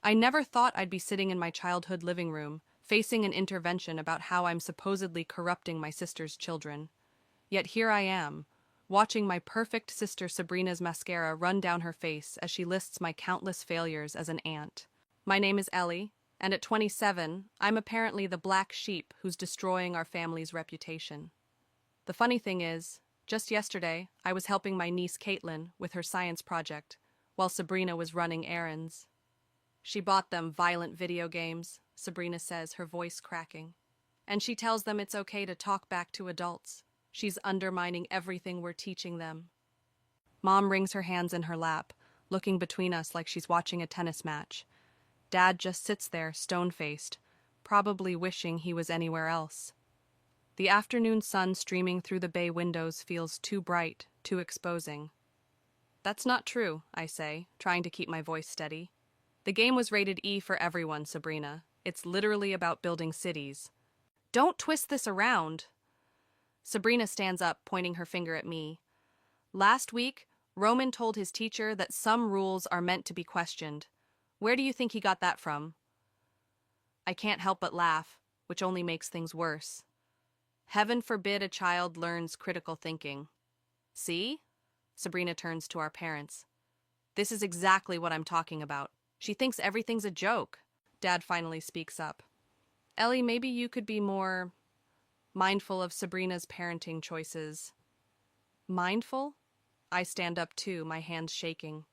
I never thought I'd be sitting in my childhood living room, facing an intervention about how I'm supposedly corrupting my sister's children. Yet here I am, watching my perfect sister Sabrina's mascara run down her face as she lists my countless failures as an aunt. My name is Ellie, and at 27, I'm apparently the black sheep who's destroying our family's reputation. The funny thing is, just yesterday, I was helping my niece Caitlin with her science project, while Sabrina was running errands. She bought them violent video games, Sabrina says, her voice cracking. And she tells them it's okay to talk back to adults. She's undermining everything we're teaching them. Mom wrings her hands in her lap, looking between us like she's watching a tennis match. Dad just sits there, stone-faced, probably wishing he was anywhere else. The afternoon sun streaming through the bay windows feels too bright, too exposing. That's not true, I say, trying to keep my voice steady. The game was rated E for everyone, Sabrina. It's literally about building cities. Don't twist this around. Sabrina stands up, pointing her finger at me. Last week, Roman told his teacher that some rules are meant to be questioned. Where do you think he got that from? I can't help but laugh, which only makes things worse. Heaven forbid a child learns critical thinking. See? Sabrina turns to our parents. This is exactly what I'm talking about. She thinks everything's a joke. Dad finally speaks up. Ellie, maybe you could be more mindful of Sabrina's parenting choices. Mindful? I stand up too, my hands shaking.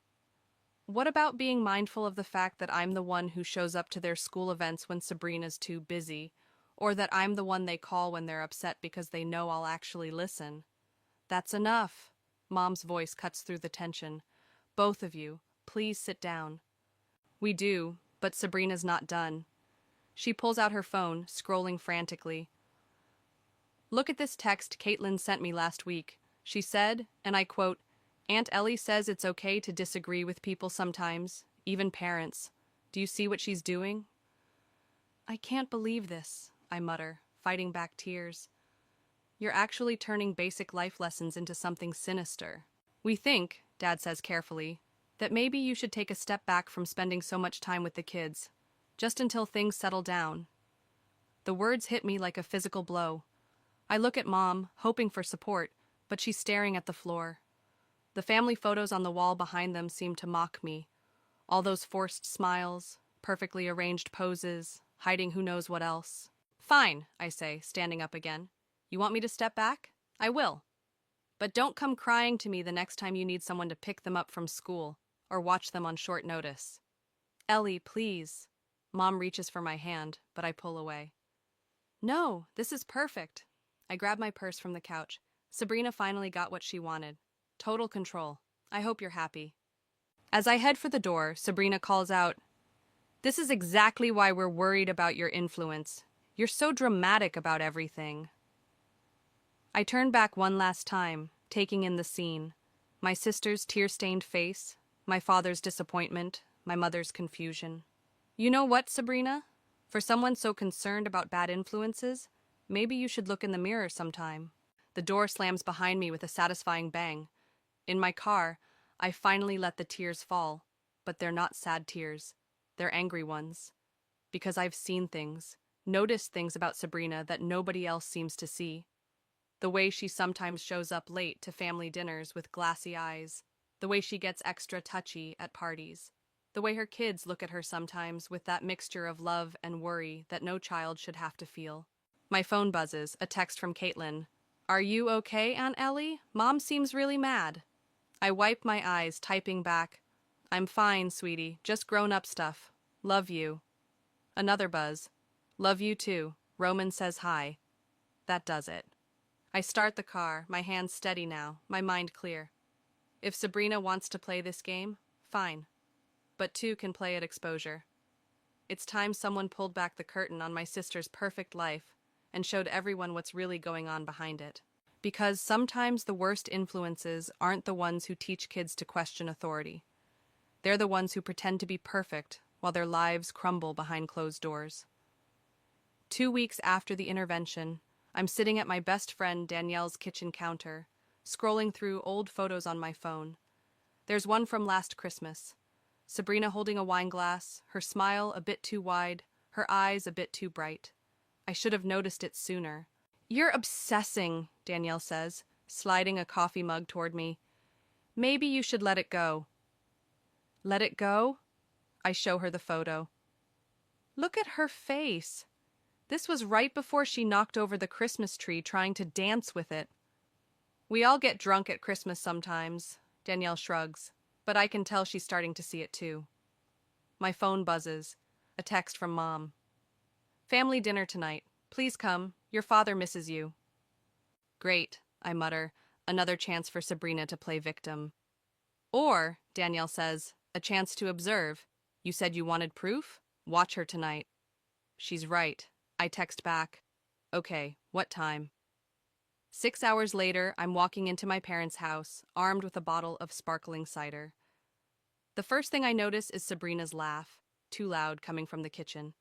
What about being mindful of the fact that I'm the one who shows up to their school events when Sabrina's too busy, or that I'm the one they call when they're upset because they know I'll actually listen? That's enough. Mom's voice cuts through the tension. Both of you, please sit down. We do, but Sabrina's not done. She pulls out her phone, scrolling frantically. Look at this text Caitlin sent me last week. She said, and I quote, Aunt Ellie says it's okay to disagree with people sometimes, even parents. Do you see what she's doing? I can't believe this, I mutter, fighting back tears. You're actually turning basic life lessons into something sinister. We think, Dad says carefully, that maybe you should take a step back from spending so much time with the kids, just until things settle down. The words hit me like a physical blow. I look at Mom, hoping for support, but she's staring at the floor. The family photos on the wall behind them seem to mock me. All those forced smiles, perfectly arranged poses, hiding who knows what else. Fine, I say, standing up again. You want me to step back? I will. But don't come crying to me the next time you need someone to pick them up from school or watch them on short notice. Ellie, please. Mom reaches for my hand, but I pull away. No, this is perfect. I grab my purse from the couch. Sabrina finally got what she wanted. Total control. I hope you're happy. As I head for the door, Sabrina calls out, This is exactly why we're worried about your influence. You're so dramatic about everything. I turn back one last time, taking in the scene. My sister's tear-stained face, my father's disappointment, my mother's confusion. You know what, Sabrina? For someone so concerned about bad influences, maybe you should look in the mirror sometime. The door slams behind me with a satisfying bang. In my car, I finally let the tears fall, but they're not sad tears. They're angry ones. Because I've seen things, noticed things about Sabrina that nobody else seems to see. The way she sometimes shows up late to family dinners with glassy eyes. The way she gets extra touchy at parties. The way her kids look at her sometimes with that mixture of love and worry that no child should have to feel. My phone buzzes, a text from Caitlin. Are you okay, Aunt Ellie? Mom seems really mad. I wipe my eyes, typing back. I'm fine, sweetie. Just grown-up stuff. Love you. Another buzz. Love you too. Roman says hi. That does it. I start the car, my hands steady now, my mind clear. If Sabrina wants to play this game, fine. But two can play at exposure. It's time someone pulled back the curtain on my sister's perfect life and showed everyone what's really going on behind it. Because sometimes the worst influences aren't the ones who teach kids to question authority. They're the ones who pretend to be perfect while their lives crumble behind closed doors. 2 weeks after the intervention, I'm sitting at my best friend Danielle's kitchen counter, scrolling through old photos on my phone. There's one from last Christmas. Sabrina holding a wine glass, her smile a bit too wide, her eyes a bit too bright. I should have noticed it sooner. You're obsessing, Danielle says, sliding a coffee mug toward me. Maybe you should let it go. Let it go? I show her the photo. Look at her face. This was right before she knocked over the Christmas tree trying to dance with it. We all get drunk at Christmas sometimes, Danielle shrugs, but I can tell she's starting to see it too. My phone buzzes. A text from Mom. Family dinner tonight. Please come. Your father misses you. Great, I mutter. Another chance for Sabrina to play victim. Or, Danielle says, a chance to observe. You said you wanted proof? Watch her tonight. She's right. I text back. Okay, what time? 6 hours later, I'm walking into my parents' house, armed with a bottle of sparkling cider. The first thing I notice is Sabrina's laugh, too loud coming from the kitchen.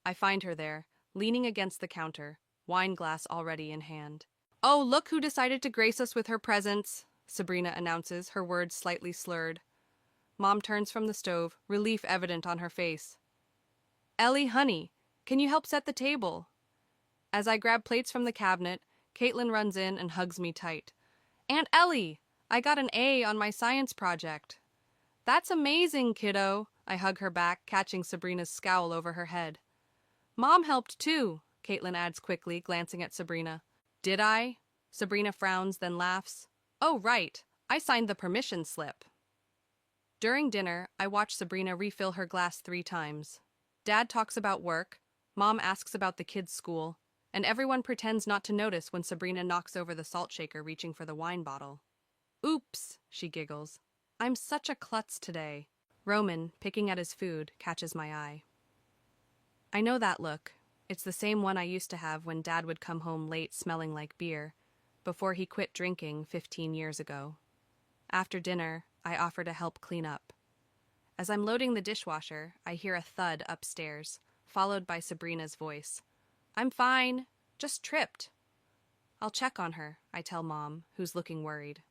I find her there, leaning against the counter, wine glass already in hand. Oh, look who decided to grace us with her presence, Sabrina announces, her words slightly slurred. Mom turns from the stove, relief evident on her face. Ellie, honey, can you help set the table? As I grab plates from the cabinet, Caitlin runs in and hugs me tight. Aunt Ellie, I got an A on my science project. That's amazing, kiddo, I hug her back, catching Sabrina's scowl over her head. Mom helped too, Caitlin adds quickly, glancing at Sabrina. Did I? Sabrina frowns, then laughs. Oh, right, I signed the permission slip. During dinner, I watch Sabrina refill her glass 3 times. Dad talks about work, Mom asks about the kids' school, and everyone pretends not to notice when Sabrina knocks over the salt shaker reaching for the wine bottle. Oops, she giggles. I'm such a klutz today. Roman, picking at his food, catches my eye. I know that look. It's the same one I used to have when Dad would come home late smelling like beer, before he quit drinking 15 years ago. After dinner, I offer to help clean up. As I'm loading the dishwasher, I hear a thud upstairs, followed by Sabrina's voice. I'm fine, just tripped. I'll check on her, I tell Mom, who's looking worried.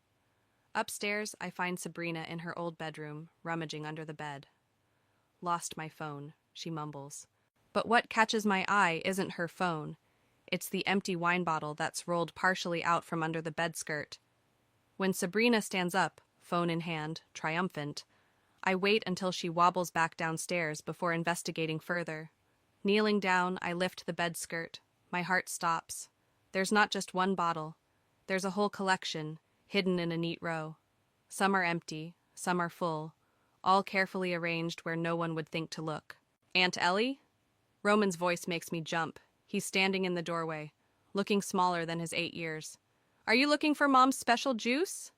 Upstairs, I find Sabrina in her old bedroom, rummaging under the bed. Lost my phone, she mumbles. But what catches my eye isn't her phone. It's the empty wine bottle that's rolled partially out from under the bed skirt. When Sabrina stands up, phone in hand, triumphant, I wait until she wobbles back downstairs before investigating further. Kneeling down, I lift the bed skirt. My heart stops. There's not just one bottle. There's a whole collection, hidden in a neat row. Some are empty, some are full, all carefully arranged where no one would think to look. Aunt Ellie? Roman's voice makes me jump. He's standing in the doorway, looking smaller than his 8 years. Are you looking for Mom's special juice?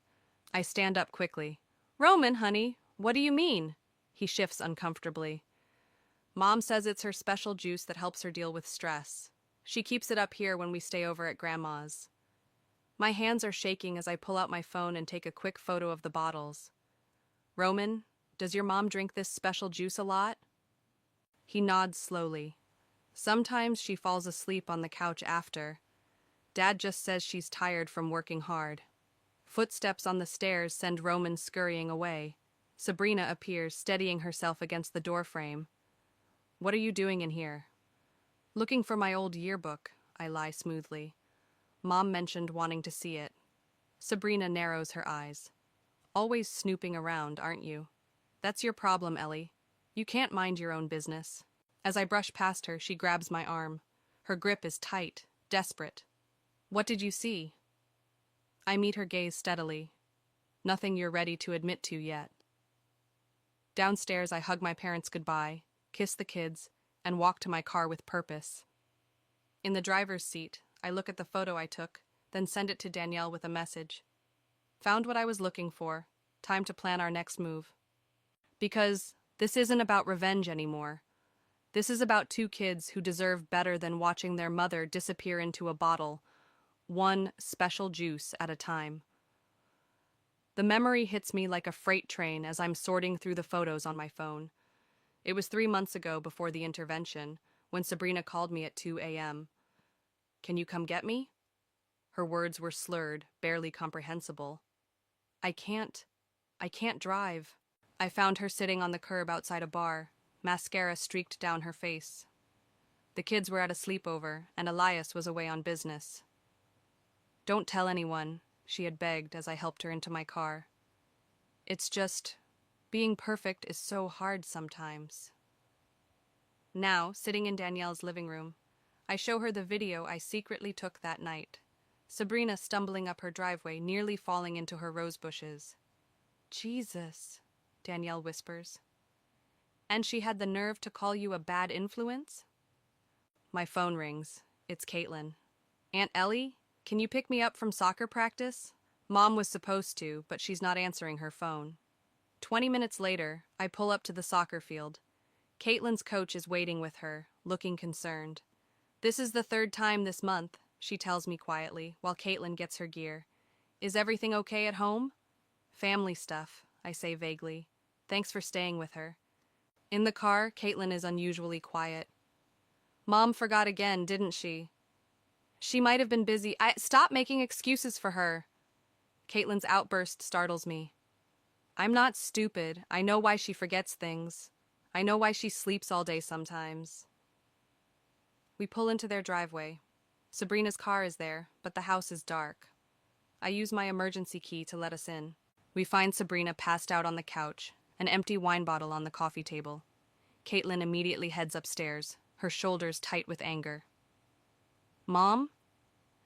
I stand up quickly. Roman, honey, what do you mean? He shifts uncomfortably. Mom says it's her special juice that helps her deal with stress. She keeps it up here when we stay over at Grandma's. My hands are shaking as I pull out my phone and take a quick photo of the bottles. Roman, does your mom drink this special juice a lot? He nods slowly. Sometimes she falls asleep on the couch after. Dad just says she's tired from working hard. Footsteps on the stairs send Roman scurrying away. Sabrina appears, steadying herself against the doorframe. What are you doing in here? Looking for my old yearbook, I lie smoothly. Mom mentioned wanting to see it. Sabrina narrows her eyes. Always snooping around, aren't you? That's your problem, Ellie. You can't mind your own business. As I brush past her, she grabs my arm. Her grip is tight, desperate. What did you see? I meet her gaze steadily. Nothing you're ready to admit to yet. Downstairs, I hug my parents goodbye, kiss the kids, and walk to my car with purpose. In the driver's seat, I look at the photo I took, then send it to Danielle with a message. Found what I was looking for. Time to plan our next move. Because this isn't about revenge anymore. This is about 2 kids who deserve better than watching their mother disappear into a bottle, one special juice at a time. The memory hits me like a freight train as I'm sorting through the photos on my phone. It was 3 months ago before the intervention, when Sabrina called me at 2 a.m. Can you come get me? Her words were slurred, barely comprehensible. I can't drive. I found her sitting on the curb outside a bar, mascara streaked down her face. The kids were at a sleepover, and Elias was away on business. "Don't tell anyone," she had begged as I helped her into my car. "It's just, being perfect is so hard sometimes." Now, sitting in Danielle's living room, I show her the video I secretly took that night. Sabrina stumbling up her driveway, nearly falling into her rose bushes. "Jesus," Danielle whispers. "And she had the nerve to call you a bad influence?" My phone rings. It's Caitlin. "Aunt Ellie, can you pick me up from soccer practice?" Mom was supposed to, but she's not answering her phone. 20 minutes later, I pull up to the soccer field. Caitlin's coach is waiting with her, looking concerned. "This is the third time this month," she tells me quietly, while Caitlin gets her gear. "Is everything okay at home?" "Family stuff," I say vaguely. "Thanks for staying with her." In the car, Caitlin is unusually quiet. "Mom forgot again, didn't she?" "She might have been busy. Stop making excuses for her." Caitlin's outburst startles me. "I'm not stupid. I know why she forgets things. I know why she sleeps all day sometimes." We pull into their driveway. Sabrina's car is there, but the house is dark. I use my emergency key to let us in. We find Sabrina passed out on the couch, an empty wine bottle on the coffee table. Caitlin immediately heads upstairs, her shoulders tight with anger. "Mom?"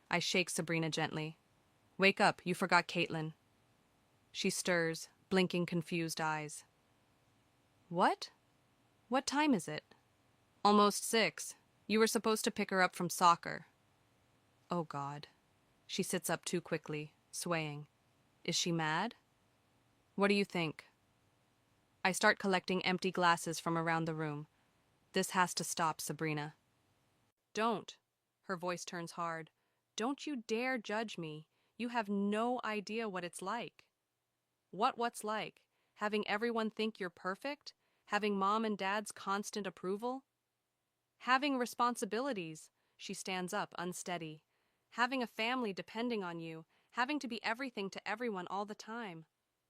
I shake Sabrina gently. "Wake up, you forgot Caitlin." She stirs, blinking confused eyes. "What? What time is it?" "Almost 6. You were supposed to pick her up from soccer." Oh God. She sits up too quickly, swaying. Is she mad? "What do you think?" I start collecting empty glasses from around the room. "This has to stop, Sabrina." "Don't." Her voice turns hard. "Don't you dare judge me. You have no idea what it's like." What's like? Having everyone think you're perfect? Having mom and dad's constant approval? Having responsibilities. She stands up, unsteady. Having a family depending on you. Having to be everything to everyone all the time.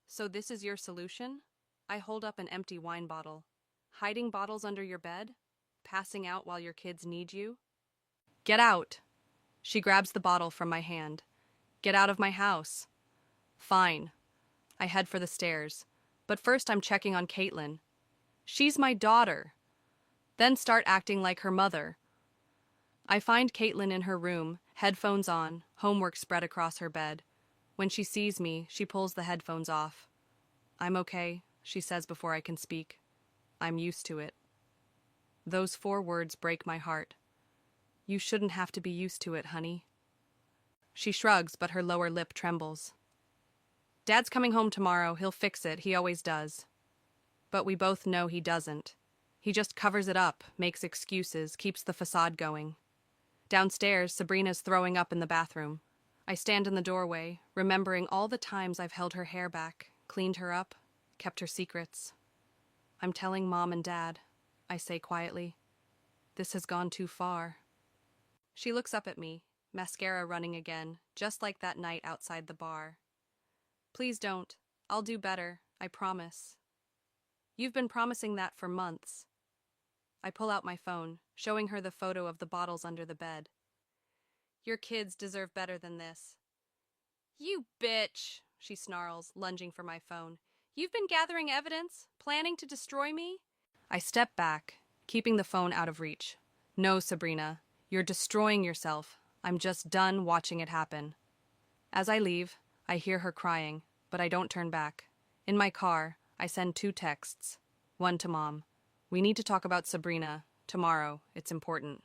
So this is your solution? I hold up an empty wine bottle. Hiding bottles under your bed? Passing out while your kids need you? "Get out!" She grabs the bottle from my hand. "Get out of my house." "Fine." I head for the stairs. But first I'm checking on Caitlin. She's my daughter. Then start acting like her mother. I find Caitlin in her room, headphones on, homework spread across her bed. When she sees me, she pulls the headphones off. "I'm okay," she says before I can speak. "I'm used to it." Those 4 words break my heart. "You shouldn't have to be used to it, honey." She shrugs, but her lower lip trembles. "Dad's coming home tomorrow. He'll fix it. He always does." But we both know he doesn't. He just covers it up, makes excuses, keeps the facade going. Downstairs, Sabrina's throwing up in the bathroom. I stand in the doorway, remembering all the times I've held her hair back, cleaned her up, kept her secrets. "I'm telling Mom and Dad," I say quietly. "This has gone too far." She looks up at me, mascara running again, just like that night outside the bar. "Please don't. I'll do better, I promise." "You've been promising that for months." I pull out my phone, showing her the photo of the bottles under the bed. "Your kids deserve better than this." "You bitch," she snarls, lunging for my phone. "You've been gathering evidence, planning to destroy me?" I step back, keeping the phone out of reach. "No, Sabrina, you're destroying yourself. I'm just done watching it happen." As I leave, I hear her crying, but I don't turn back. In my car, I send 2 texts. One to Mom. "We need to talk about Sabrina. Tomorrow. It's important."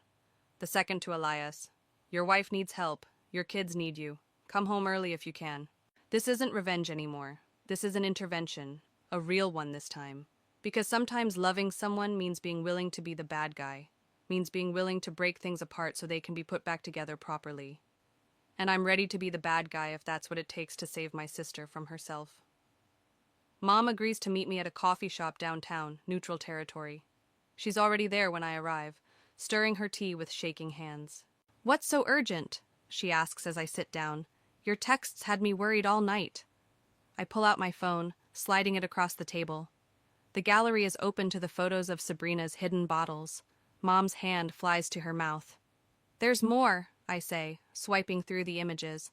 The second to Elias. "Your wife needs help. Your kids need you. Come home early if you can." This isn't revenge anymore. This is an intervention. A real one this time. Because sometimes loving someone means being willing to be the bad guy. Means being willing to break things apart so they can be put back together properly. And I'm ready to be the bad guy if that's what it takes to save my sister from herself. Mom agrees to meet me at a coffee shop downtown, neutral territory. She's already there when I arrive, stirring her tea with shaking hands. "What's so urgent?" she asks as I sit down. "Your texts had me worried all night." I pull out my phone, sliding it across the table. The gallery is open to the photos of Sabrina's hidden bottles. Mom's hand flies to her mouth. There's more, I say, swiping through the images.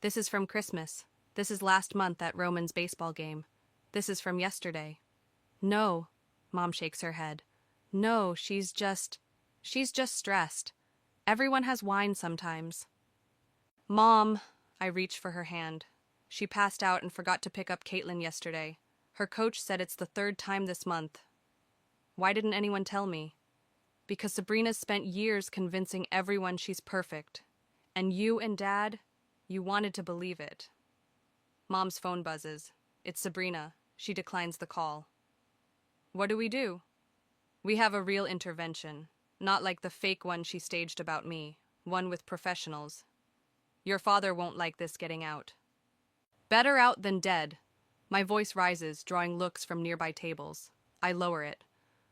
This is from Christmas. This is last month at Roman's baseball game. This is from yesterday. No, Mom shakes her head. No, she's just stressed. Everyone has wine sometimes. Mom, I reach for her hand. She passed out and forgot to pick up Caitlin yesterday. Her coach said it's the third time this month. Why didn't anyone tell me? Because Sabrina's spent years convincing everyone she's perfect. And you and Dad, you wanted to believe it. Mom's phone buzzes. It's Sabrina. She declines the call. What do? We have a real intervention, not like the fake one she staged about me, one with professionals. Your father won't like this getting out. Better out than dead. My voice rises, drawing looks from nearby tables. I lower it.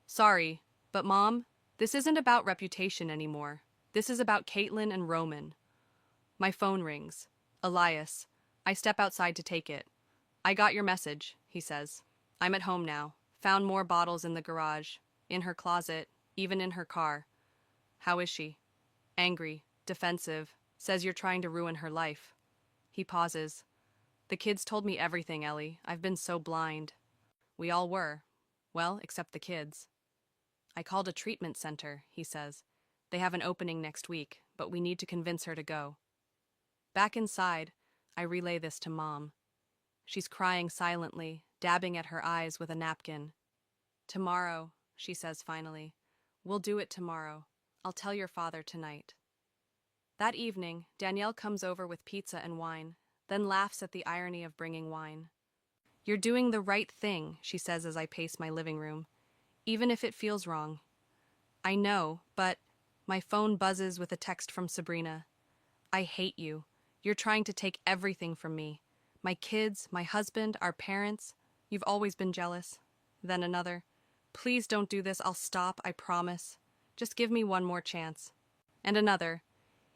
Sorry, but Mom, this isn't about reputation anymore. This is about Caitlin and Roman. My phone rings. Elias. I step outside to take it. I got your message, he says. I'm at home now. Found more bottles in the garage, in her closet, even in her car. How is she? Angry, defensive, says you're trying to ruin her life. He pauses. The kids told me everything, Ellie. I've been so blind. We all were. Well, except the kids. I called a treatment center, he says. They have an opening next week, but we need to convince her to go. Back inside, I relay this to Mom. She's crying silently, dabbing at her eyes with a napkin. Tomorrow, she says finally. We'll do it tomorrow. I'll tell your father tonight. That evening, Danielle comes over with pizza and wine, then laughs at the irony of bringing wine. You're doing the right thing, she says as I pace my living room, even if it feels wrong. I know, but my phone buzzes with a text from Sabrina. I hate you. You're trying to take everything from me. My kids, my husband, our parents. You've always been jealous. Then another. Please don't do this. I'll stop, I promise. Just give me one more chance. And another.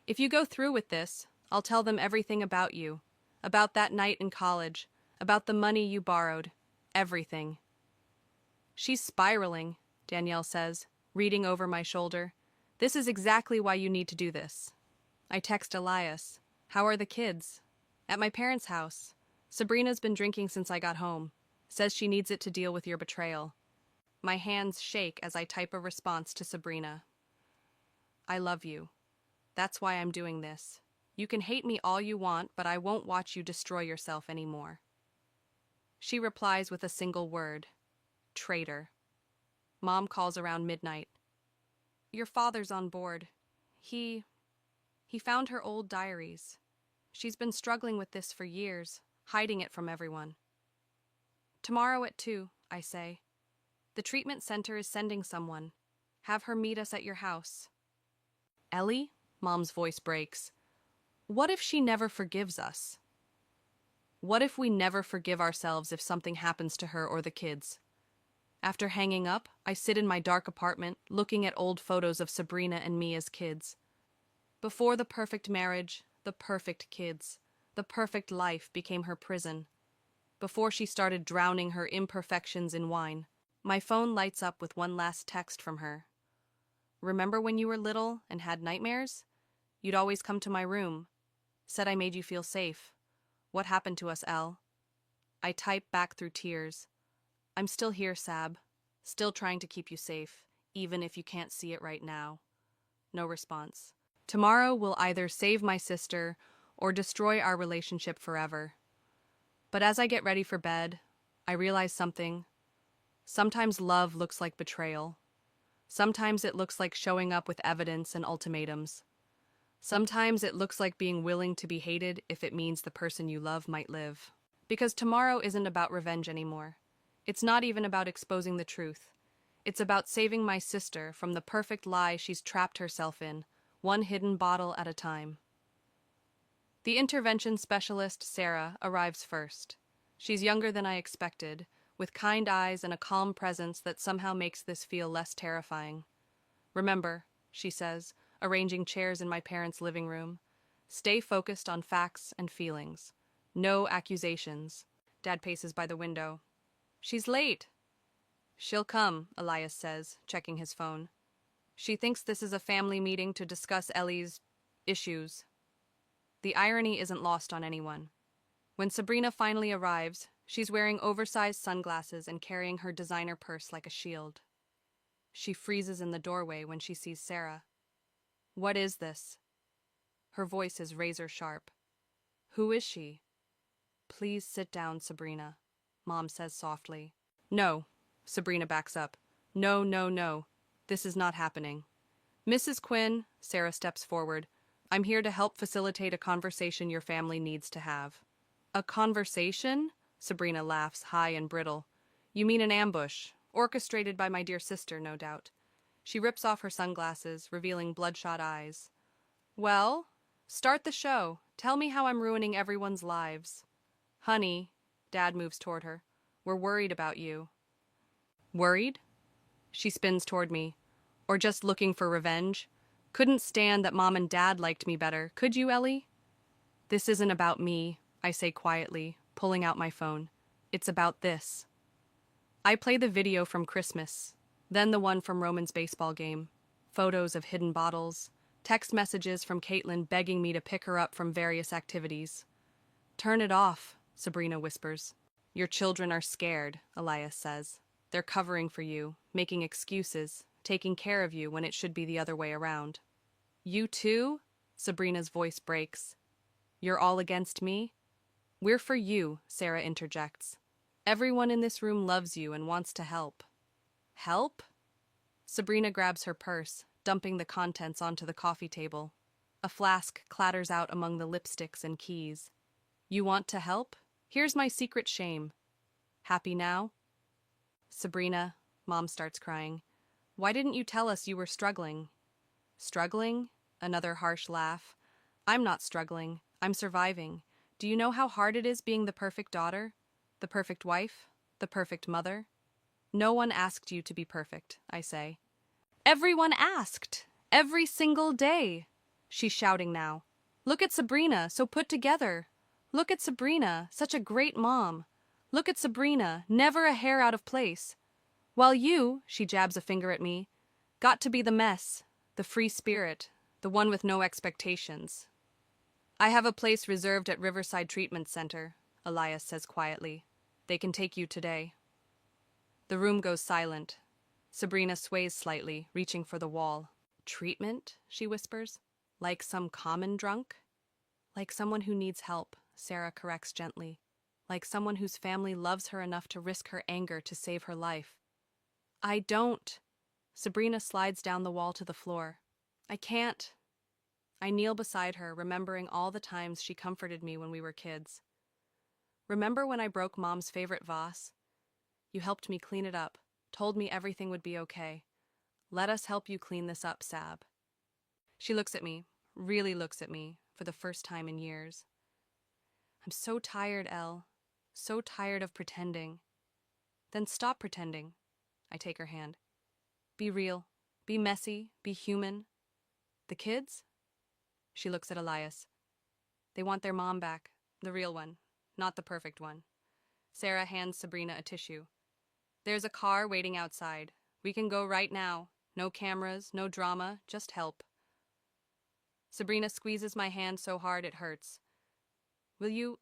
If you go through with this, I'll tell them everything about you. About that night in college. About the money you borrowed. Everything. She's spiraling, Danielle says, reading over my shoulder. This is exactly why you need to do this. I text Elias. How are the kids? At my parents' house. Sabrina's been drinking since I got home. Says she needs it to deal with your betrayal. My hands shake as I type a response to Sabrina. I love you. That's why I'm doing this. You can hate me all you want, but I won't watch you destroy yourself anymore. She replies with a single word. Traitor. Mom calls around midnight. Your father's on board. He found her old diaries. She's been struggling with this for years, hiding it from everyone. Tomorrow at 2, I say. The treatment center is sending someone. Have her meet us at your house. Ellie? Mom's voice breaks. What if she never forgives us? What if we never forgive ourselves if something happens to her or the kids? After hanging up, I sit in my dark apartment, looking at old photos of Sabrina and me as kids. Before the perfect marriage, the perfect kids, the perfect life became her prison. Before she started drowning her imperfections in wine, my phone lights up with one last text from her. Remember when you were little and had nightmares? You'd always come to my room. Said I made you feel safe. What happened to us, Elle? I type back through tears. I'm still here, Sab. Still trying to keep you safe, even if you can't see it right now. No response. Tomorrow will either save my sister or destroy our relationship forever. But as I get ready for bed, I realize something. Sometimes love looks like betrayal. Sometimes it looks like showing up with evidence and ultimatums. Sometimes it looks like being willing to be hated if it means the person you love might live. Because tomorrow isn't about revenge anymore. It's not even about exposing the truth. It's about saving my sister from the perfect lie she's trapped herself in, one hidden bottle at a time. The intervention specialist, Sarah, arrives first. She's younger than I expected, with kind eyes and a calm presence that somehow makes this feel less terrifying. Remember, she says, arranging chairs in my parents' living room, stay focused on facts and feelings. No accusations. Dad paces by the window. She's late. She'll come, Elias says, checking his phone. She thinks this is a family meeting to discuss Ellie's issues. The irony isn't lost on anyone. When Sabrina finally arrives, she's wearing oversized sunglasses and carrying her designer purse like a shield. She freezes in the doorway when she sees Sarah. What is this? Her voice is razor sharp. Who is she? Please sit down, Sabrina, Mom says softly. No, Sabrina backs up. No, no, no. This is not happening. Mrs. Quinn, Sarah steps forward. I'm here to help facilitate a conversation your family needs to have. A conversation? Sabrina laughs, high and brittle. You mean an ambush, orchestrated by my dear sister, no doubt. She rips off her sunglasses, revealing bloodshot eyes. Well, start the show. Tell me how I'm ruining everyone's lives. Honey, Dad moves toward her. We're worried about you. Worried? She spins toward me. Or just looking for revenge? Couldn't stand that Mom and Dad liked me better, could you, Ellie? This isn't about me, I say quietly, pulling out my phone. It's about this. I play the video from Christmas, then the one from Roman's baseball game. Photos of hidden bottles, text messages from Caitlin begging me to pick her up from various activities. Turn it off, Sabrina whispers. Your children are scared, Elias says. They're covering for you, making excuses, taking care of you when it should be the other way around. You too? Sabrina's voice breaks. You're all against me? We're for you, Sarah interjects. Everyone in this room loves you and wants to help. Help? Sabrina grabs her purse, dumping the contents onto the coffee table. A flask clatters out among the lipsticks and keys. You want to help? Here's my secret shame. Happy now? Sabrina, Mom starts crying. Why didn't you tell us you were struggling? Struggling? Another harsh laugh. I'm not struggling. I'm surviving. Do you know how hard it is being the perfect daughter? The perfect wife? The perfect mother? No one asked you to be perfect, I say. Everyone asked! Every single day! She's shouting now. Look at Sabrina, so put together. Look at Sabrina, such a great mom. Look at Sabrina, never a hair out of place. While you, she jabs a finger at me, got to be the mess, the free spirit, the one with no expectations. I have a place reserved at Riverside Treatment Center, Elias says quietly. They can take you today. The room goes silent. Sabrina sways slightly, reaching for the wall. Treatment? She whispers. Like some common drunk? Like someone who needs help, Sarah corrects gently. Like someone whose family loves her enough to risk her anger to save her life. I don't. Sabrina slides down the wall to the floor. I can't. I kneel beside her, remembering all the times she comforted me when we were kids. Remember when I broke Mom's favorite vase? You helped me clean it up, told me everything would be okay. Let us help you clean this up, Sab. She looks at me, really looks at me, for the first time in years. I'm so tired, Elle. So tired of pretending. Then stop pretending. I take her hand. Be real. Be messy. Be human. The kids? She looks at Elias. They want their mom back. The real one. Not the perfect one. Sarah hands Sabrina a tissue. There's a car waiting outside. We can go right now. No cameras, no drama, just help. Sabrina squeezes my hand so hard it hurts. Will you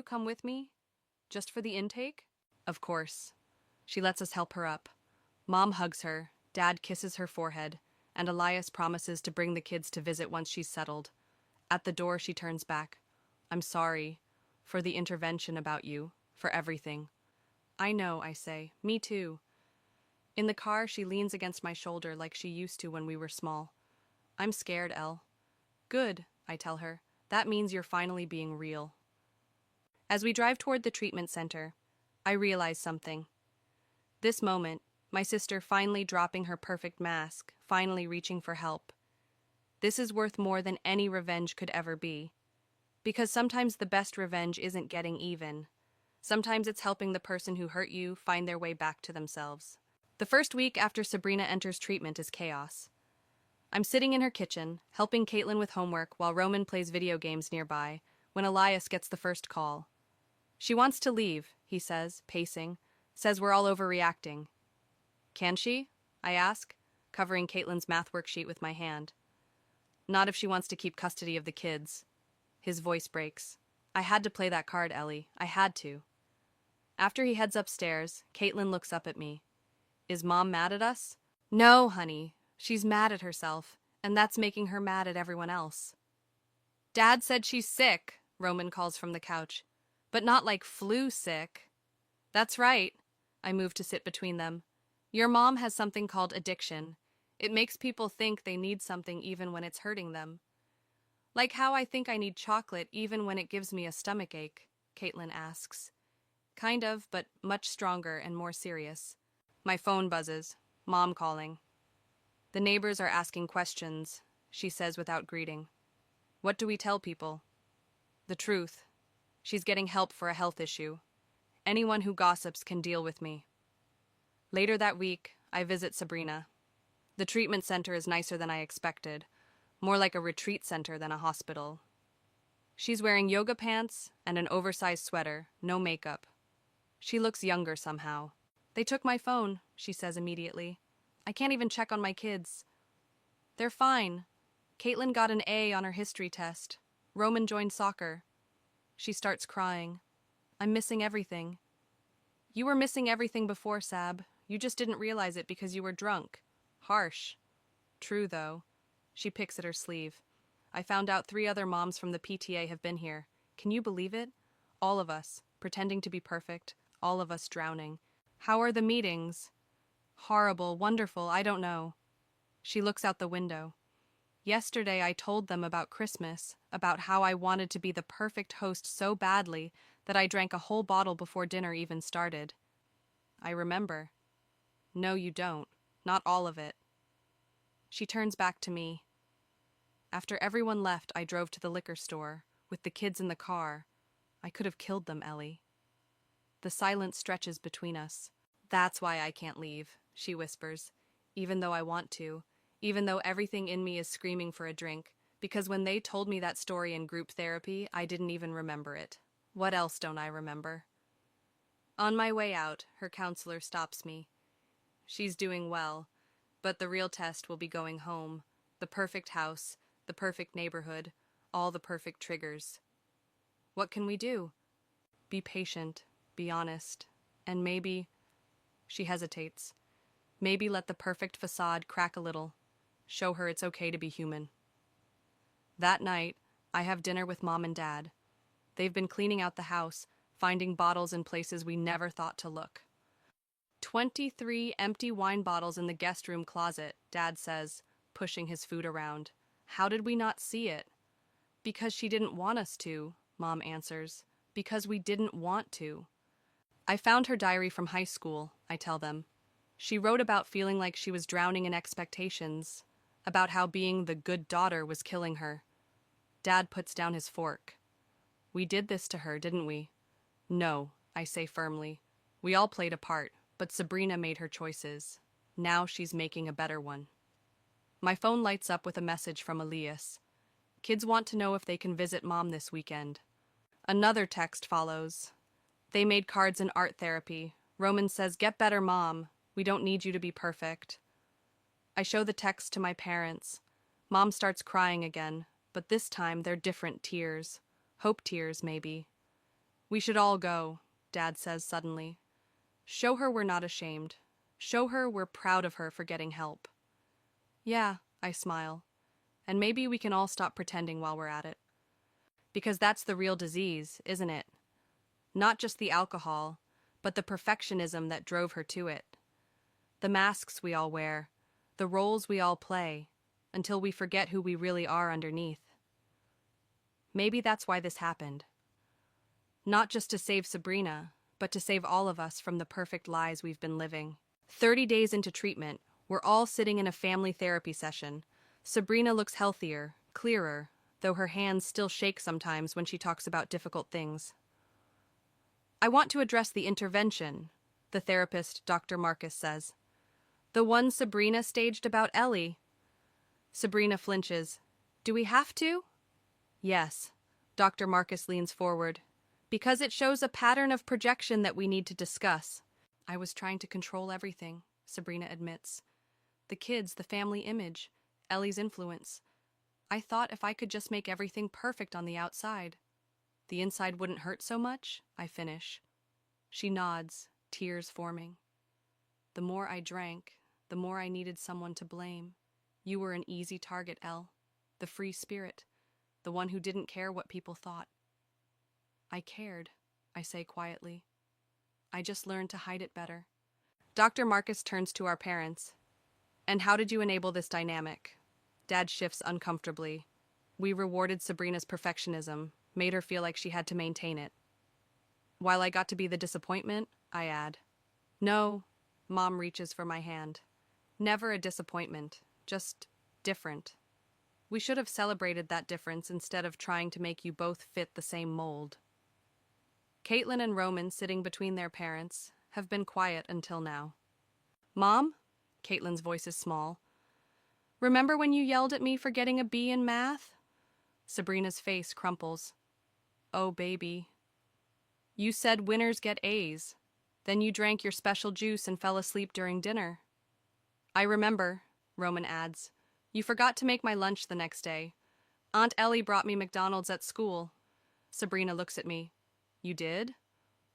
come with me? Just for the intake? Of course. She lets us help her up. Mom hugs her, Dad kisses her forehead, and Elias promises to bring the kids to visit once she's settled. At the door, she turns back. I'm sorry. For the intervention about you. For everything. I know, I say. Me too. In the car, she leans against my shoulder like she used to when we were small. I'm scared, Elle. Good, I tell her. That means you're finally being real. As we drive toward the treatment center, I realize something. This moment, my sister finally dropping her perfect mask, finally reaching for help. This is worth more than any revenge could ever be. Because sometimes the best revenge isn't getting even. Sometimes it's helping the person who hurt you find their way back to themselves. The first week after Sabrina enters treatment is chaos. I'm sitting in her kitchen, helping Caitlin with homework while Roman plays video games nearby, when Elias gets the first call. She wants to leave, he says, pacing, Says we're all overreacting. Can she? I ask, covering Caitlin's math worksheet with my hand. Not if she wants to keep custody of the kids. His voice breaks. I had to play that card, Ellie. I had to. After he heads upstairs, Caitlin looks up at me. Is Mom mad at us? No, honey. She's mad at herself, and that's making her mad at everyone else. Dad said she's sick, Roman calls from the couch. But not like flu sick. That's right. I move to sit between them. Your mom has something called addiction. It makes people think they need something even when it's hurting them. Like how I think I need chocolate even when it gives me a stomachache, Caitlin asks. Kind of, but much stronger and more serious. My phone buzzes. Mom calling. The neighbors are asking questions, she says without greeting. What do we tell people? The truth. She's getting help for a health issue. Anyone who gossips can deal with me. Later that week, I visit Sabrina. The treatment center is nicer than I expected, more like a retreat center than a hospital. She's wearing yoga pants and an oversized sweater, no makeup. She looks younger somehow. They took my phone, she says immediately. I can't even check on my kids. They're fine. Caitlin got an A on her history test. Roman joined soccer. She starts crying. I'm missing everything. You were missing everything before, Sab. You just didn't realize it because you were drunk. Harsh. True, though. She picks at her sleeve. I found out 3 other moms from the PTA have been here. Can you believe it? All of us, pretending to be perfect. All of us drowning. How are the meetings? Horrible, wonderful, I don't know. She looks out the window. Yesterday I told them about Christmas, about how I wanted to be the perfect host so badly that I drank a whole bottle before dinner even started. I remember. No, you don't. Not all of it. She turns back to me. After everyone left, I drove to the liquor store, with the kids in the car. I could have killed them, Ellie. The silence stretches between us. That's why I can't leave, she whispers, even though I want to, even though everything in me is screaming for a drink, because when they told me that story in group therapy, I didn't even remember it. What else don't I remember? On my way out, her counselor stops me. She's doing well, but the real test will be going home. The perfect house, the perfect neighborhood, all the perfect triggers. What can we do? Be patient, be honest, and maybe... She hesitates. Maybe let the perfect facade crack a little. Show her it's okay to be human. That night, I have dinner with Mom and Dad. They've been cleaning out the house, finding bottles in places we never thought to look. 23 empty wine bottles in the guest room closet, Dad says, pushing his food around. How did we not see it? Because she didn't want us to, Mom answers. Because we didn't want to. I found her diary from high school, I tell them. She wrote about feeling like she was drowning in expectations, about how being the good daughter was killing her. Dad puts down his fork. We did this to her, didn't we? No, I say firmly. We all played a part, but Sabrina made her choices. Now she's making a better one. My phone lights up with a message from Elias. Kids want to know if they can visit Mom this weekend. Another text follows. They made cards in art therapy. Roman says, "Get better, Mom. We don't need you to be perfect." I show the text to my parents. Mom starts crying again, but this time they're different tears. Hope tears, maybe. We should all go, Dad says suddenly. Show her we're not ashamed. Show her we're proud of her for getting help. Yeah, I smile. And maybe we can all stop pretending while we're at it. Because that's the real disease, isn't it? Not just the alcohol, but the perfectionism that drove her to it. The masks we all wear, the roles we all play, until we forget who we really are underneath. Maybe that's why this happened. Not just to save Sabrina, but to save all of us from the perfect lies we've been living. 30 days into treatment, we're all sitting in a family therapy session. Sabrina looks healthier, clearer, though her hands still shake sometimes when she talks about difficult things. I want to address the intervention, the therapist, Dr. Marcus, says. The one Sabrina staged about Ellie. Sabrina flinches. Do we have to? Yes. Dr. Marcus leans forward. Because it shows a pattern of projection that we need to discuss. I was trying to control everything, Sabrina admits. The kids, the family image, Ellie's influence. I thought if I could just make everything perfect on the outside, the inside wouldn't hurt so much, I finish. She nods, tears forming. The more I drank, the more I needed someone to blame. You were an easy target, Elle. The free spirit. The one who didn't care what people thought. I cared, I say quietly. I just learned to hide it better. Dr. Marcus turns to our parents. And how did you enable this dynamic? Dad shifts uncomfortably. We rewarded Sabrina's perfectionism, made her feel like she had to maintain it. While I got to be the disappointment, I add. No, Mom reaches for my hand. Never a disappointment, just different. We should have celebrated that difference instead of trying to make you both fit the same mold. Caitlin and Roman, sitting between their parents, have been quiet until now. Mom? Caitlin's voice is small. Remember when you yelled at me for getting a B in math? Sabrina's face crumples. Oh, baby. You said winners get A's. Then you drank your special juice and fell asleep during dinner. I remember, Roman adds. You forgot to make my lunch the next day. Aunt Ellie brought me McDonald's at school. Sabrina looks at me. You did?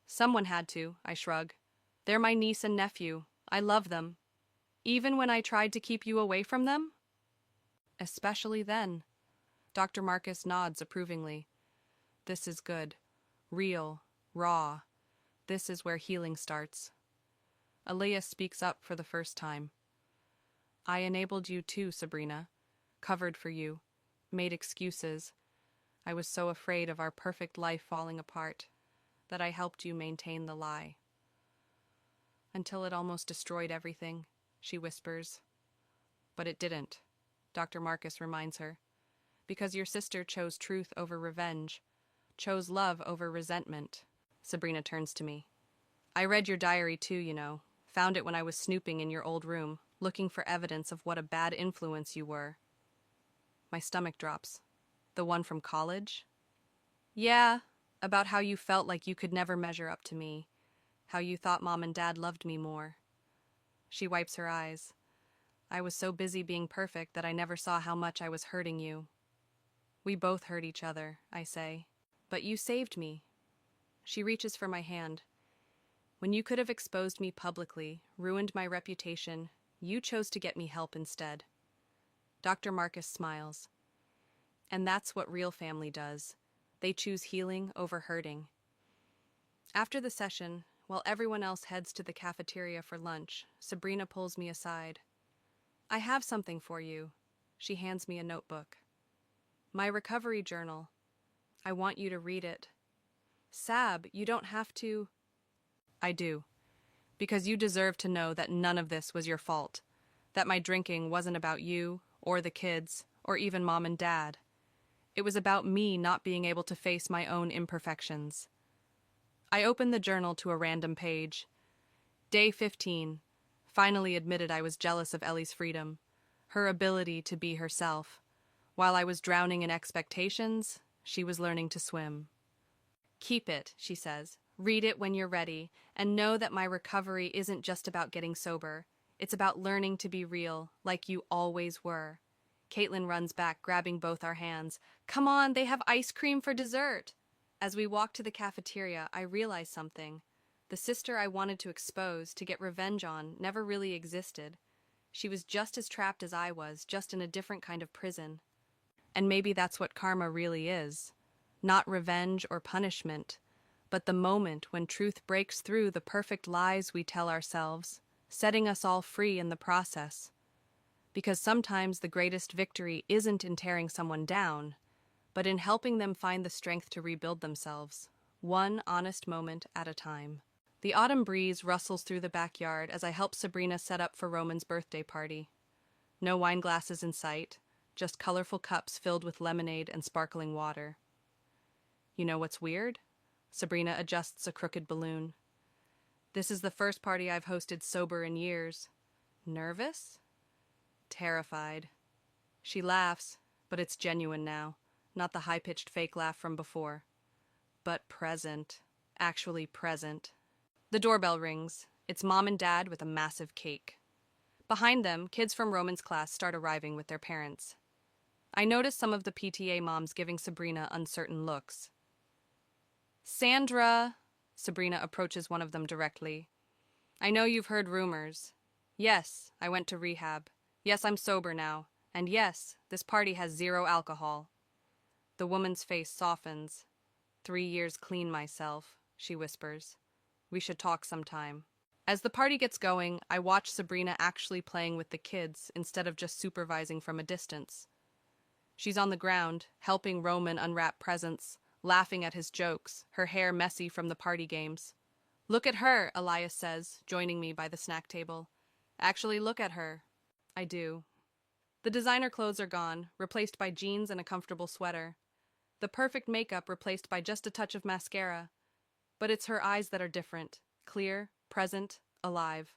Someone had to, I shrug. They're my niece and nephew. I love them. Even when I tried to keep you away from them? Especially then. Dr. Marcus nods approvingly. This is good. Real. Raw. This is where healing starts. Aaliyah speaks up for the first time. I enabled you too, Sabrina. Covered for you. Made excuses. I was so afraid of our perfect life falling apart that I helped you maintain the lie. Until it almost destroyed everything, she whispers. But it didn't, Dr. Marcus reminds her. Because your sister chose truth over revenge, chose love over resentment. Sabrina turns to me. I read your diary too, you know. Found it when I was snooping in your old room, looking for evidence of what a bad influence you were. My stomach drops. The one from college? Yeah, about how you felt like you could never measure up to me. How you thought Mom and Dad loved me more. She wipes her eyes. I was so busy being perfect that I never saw how much I was hurting you. We both hurt each other, I say. But you saved me. She reaches for my hand. When you could have exposed me publicly, ruined my reputation, you chose to get me help instead. Dr. Marcus smiles. And that's what real family does. They choose healing over hurting. After the session, while everyone else heads to the cafeteria for lunch, Sabrina pulls me aside. I have something for you. She hands me a notebook. My recovery journal. I want you to read it. Sab, you don't have to. I do. Because you deserve to know that none of this was your fault. That my drinking wasn't about you, or the kids, or even Mom and Dad. It was about me not being able to face my own imperfections. I opened the journal to a random page. Day 15. Finally admitted I was jealous of Ellie's freedom, her ability to be herself. While I was drowning in expectations, she was learning to swim. Keep it, she says. Read it when you're ready, and know that my recovery isn't just about getting sober. It's about learning to be real, like you always were. Caitlin runs back, grabbing both our hands. Come on, they have ice cream for dessert. As we walk to the cafeteria, I realize something. The sister I wanted to expose, to get revenge on, never really existed. She was just as trapped as I was, just in a different kind of prison. And maybe that's what karma really is. Not revenge or punishment, but the moment when truth breaks through the perfect lies we tell ourselves, setting us all free in the process. Because sometimes the greatest victory isn't in tearing someone down, but in helping them find the strength to rebuild themselves, one honest moment at a time. The autumn breeze rustles through the backyard as I help Sabrina set up for Roman's birthday party. No wine glasses in sight, just colorful cups filled with lemonade and sparkling water. You know what's weird? Sabrina adjusts a crooked balloon. This is the first party I've hosted sober in years. Nervous? Terrified. She laughs, but it's genuine now, not the high-pitched fake laugh from before. But present. Actually present. The doorbell rings. It's mom and dad with a massive cake. Behind them, kids from Roman's class start arriving with their parents. I notice some of the PTA moms giving Sabrina uncertain looks. Sandra, Sabrina approaches one of them directly. I know you've heard rumors. Yes, I went to rehab. Yes, I'm sober now. And yes, this party has 0 alcohol. The woman's face softens. 3 years clean myself, she whispers. We should talk sometime. As the party gets going, I watch Sabrina actually playing with the kids instead of just supervising from a distance. She's on the ground, helping Roman unwrap presents, laughing at his jokes, her hair messy from the party games. Look at her, Elias says, joining me by the snack table. Actually, look at her. I do. The designer clothes are gone, replaced by jeans and a comfortable sweater. The perfect makeup replaced by just a touch of mascara. But it's her eyes that are different, clear, present, alive.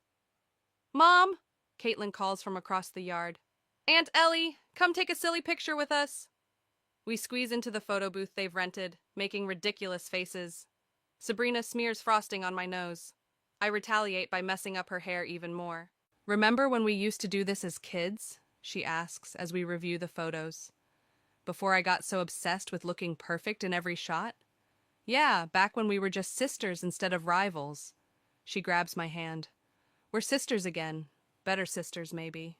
Mom! Caitlin calls from across the yard. Aunt Ellie, come take a silly picture with us. We squeeze into the photo booth they've rented, making ridiculous faces. Sabrina smears frosting on my nose. I retaliate by messing up her hair even more. Remember when we used to do this as kids? She asks as we review the photos. Before I got so obsessed with looking perfect in every shot? Yeah, back when we were just sisters instead of rivals. She grabs my hand. We're sisters again. Better sisters, maybe.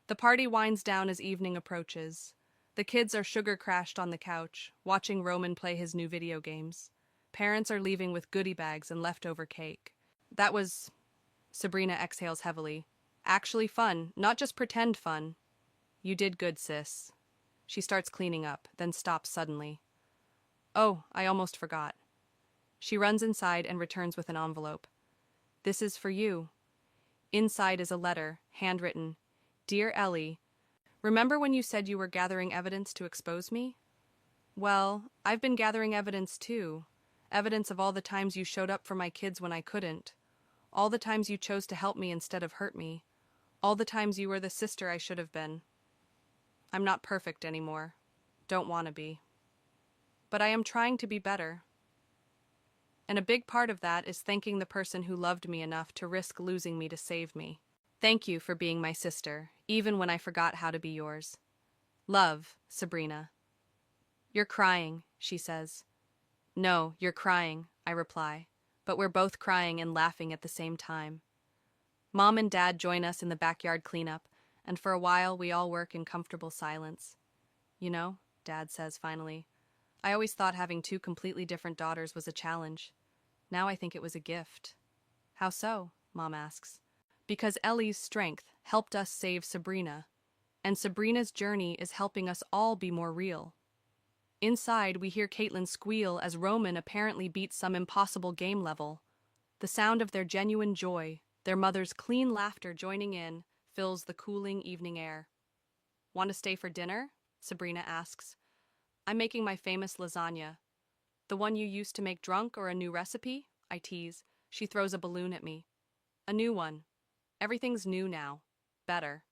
The party winds down as evening approaches. The kids are sugar-crashed on the couch, watching Roman play his new video games. Parents are leaving with goodie bags and leftover cake. That was... Sabrina exhales heavily. Actually fun, not just pretend fun. You did good, sis. She starts cleaning up, then stops suddenly. Oh, I almost forgot. She runs inside and returns with an envelope. This is for you. Inside is a letter, handwritten. Dear Ellie, remember when you said you were gathering evidence to expose me? Well, I've been gathering evidence too. Evidence of all the times you showed up for my kids when I couldn't. All the times you chose to help me instead of hurt me. All the times you were the sister I should have been. I'm not perfect anymore. Don't want to be. But I am trying to be better. And a big part of that is thanking the person who loved me enough to risk losing me to save me. Thank you for being my sister, even when I forgot how to be yours. Love, Sabrina. You're crying, she says. No, you're crying, I reply, but we're both crying and laughing at the same time. Mom and Dad join us in the backyard cleanup, and for a while we all work in comfortable silence. You know, Dad says finally, I always thought having 2 completely different daughters was a challenge. Now I think it was a gift. How so? Mom asks. Because Ellie's strength helped us save Sabrina, and Sabrina's journey is helping us all be more real. Inside, we hear Caitlin squeal as Roman apparently beats some impossible game level. The sound of their genuine joy, their mother's clean laughter joining in, fills the cooling evening air. Want to stay for dinner? Sabrina asks. I'm making my famous lasagna. The one you used to make drunk or a new recipe? I tease. She throws a balloon at me. A new one. Everything's new now. Better.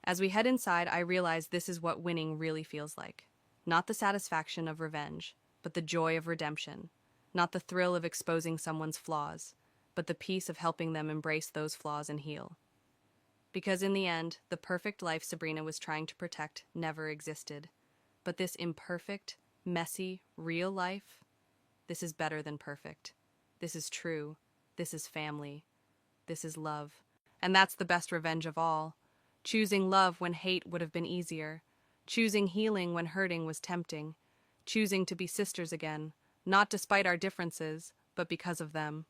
As we head inside, I realize this is what winning really feels like. Not the satisfaction of revenge, but the joy of redemption. Not the thrill of exposing someone's flaws, but the peace of helping them embrace those flaws and heal. Because in the end, the perfect life Sabrina was trying to protect never existed. But this imperfect, messy, real life, this is better than perfect. This is true. This is family. This is love. And that's the best revenge of all. Choosing love when hate would have been easier. Choosing healing when hurting was tempting. Choosing to be sisters again, not despite our differences, but because of them.